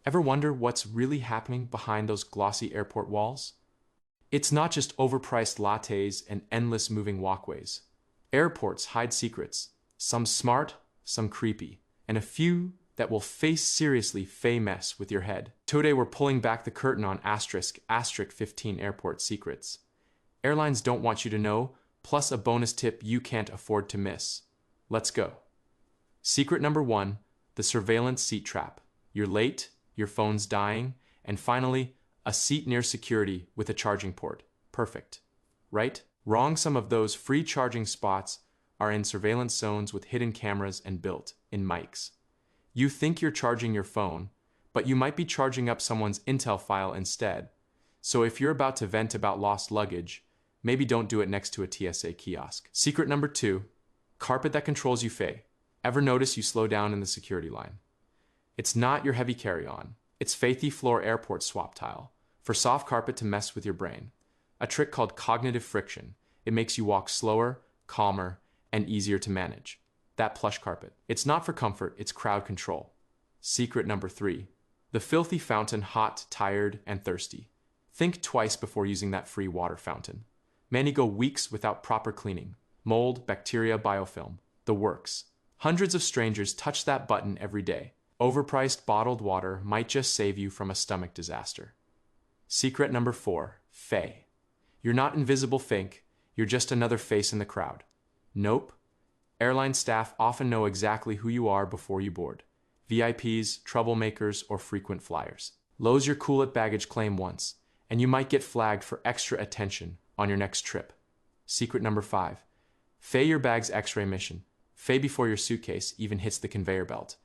Ever wonder what's really happening behind those glossy airport walls? It's not just overpriced lattes and endless moving walkways. Airports hide secrets, some smart, some creepy, and a few that will face seriously mess with your head. Today we're pulling back the curtain on asterisk 15 airport secrets. Airlines don't want you to know, plus a bonus tip you can't afford to miss. Let's go. Secret number 1, the surveillance seat trap. You're late, your phone's dying, and finally, a seat near security with a charging port. Perfect. Right? Wrong. Some of those free charging spots are in surveillance zones with hidden cameras and built-in mics. You think you're charging your phone, but you might be charging up someone's Intel file instead. So if you're about to vent about lost luggage, maybe don't do it next to a TSA kiosk. Secret number 2, carpet that controls you. Ever notice you slow down in the security line? It's not your heavy carry-on. It's Faithy floor airport swap tile for soft carpet to mess with your brain. A trick called cognitive friction. It makes you walk slower, calmer, and easier to manage. That plush carpet. It's not for comfort, it's crowd control. Secret number 3, the filthy fountain, hot, tired, and thirsty. Think twice before using that free water fountain. Many go weeks without proper cleaning. Mold, bacteria, biofilm, the works. Hundreds of strangers touch that button every day. Overpriced bottled water might just save you from a stomach disaster. Secret number 4, Faye. You're not invisible, Fink. You're just another face in the crowd. Nope. Airline staff often know exactly who you are before you board. VIPs, troublemakers, or frequent flyers. Lose your cool at baggage claim once, and you might get flagged for extra attention on your next trip. Secret number 5, Faye your bag's X-ray mission. Faye before your suitcase even hits the conveyor belt.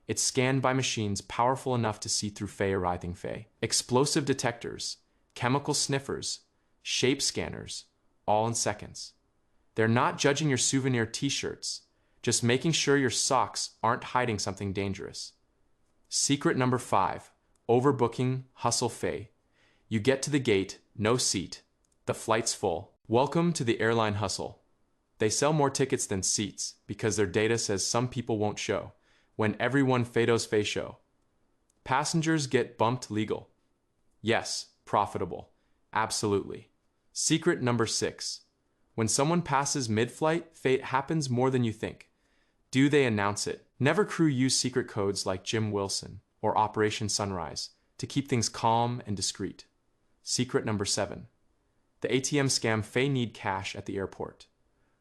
It's scanned by machines powerful enough to see through arriving Faye. Explosive detectors, chemical sniffers, shape scanners, all in seconds. They're not judging your souvenir t-shirts, just making sure your socks aren't hiding something dangerous. Secret number 5, overbooking, hustle Faye. You get to the gate, no seat. The flight's full. Welcome to the airline hustle. They sell more tickets than seats because their data says some people won't show, when everyone Fados Faye show. Passengers get bumped legal. Yes, profitable. Absolutely. Secret number 6. When someone passes mid-flight, fate happens more than you think. Do they announce it? Never crew use secret codes like Jim Wilson or Operation Sunrise to keep things calm and discreet. Secret number 7. The ATM scam. Faye need cash at the airport.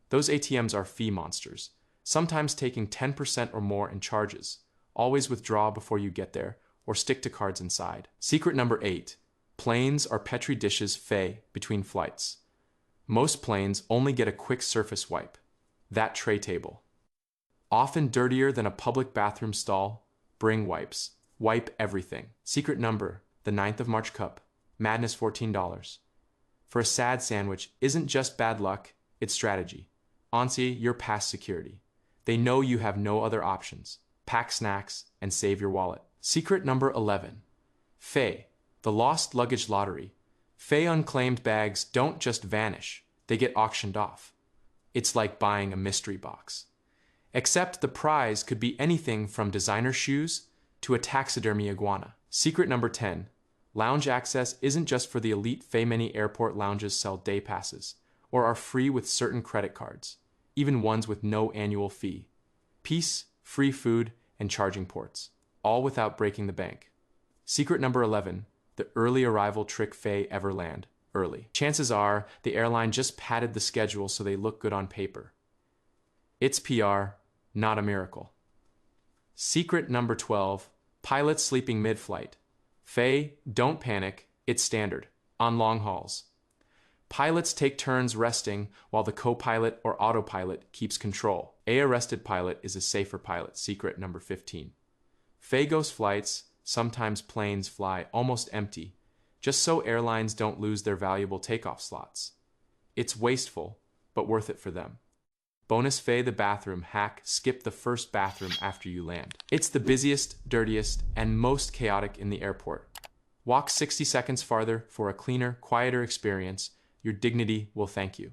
Those ATMs are fee monsters, sometimes taking 10% or more in charges. Always withdraw before you get there or stick to cards inside. Secret number 8. Planes are Petri dishes. Faye between flights. Most planes only get a quick surface wipe. That tray table. Often dirtier than a public bathroom stall. Bring wipes. Wipe everything. Secret number, the 9th of March cup. Madness $14. For a sad sandwich isn't just bad luck, it's strategy. Honestly, you're past security. They know you have no other options. Pack snacks and save your wallet. Secret number 11. Faye, the lost luggage lottery. Faye unclaimed bags don't just vanish, they get auctioned off. It's like buying a mystery box. Except the prize could be anything from designer shoes to a taxidermy iguana. Secret number 10. Lounge access isn't just for the elite. Faye many airport lounges sell day passes or are free with certain credit cards, even ones with no annual fee. Peace, free food, and charging ports, all without breaking the bank. Secret number 11. The early arrival trick. Faye ever land early. Chances are the airline just padded the schedule so they look good on paper. It's PR, not a miracle. Secret number 12. Pilots sleeping mid-flight. Faye, don't panic, it's standard on long hauls. Pilots take turns resting while the co-pilot or autopilot keeps control. A arrested pilot is a safer pilot. Secret number 15. Faye ghost flights. Sometimes planes fly almost empty, just so airlines don't lose their valuable takeoff slots. It's wasteful, but worth it for them. Bonus Faye the bathroom hack. Skip the first bathroom after you land. It's the busiest, dirtiest, and most chaotic in the airport. Walk 60 seconds farther for a cleaner, quieter experience. Your dignity will thank you.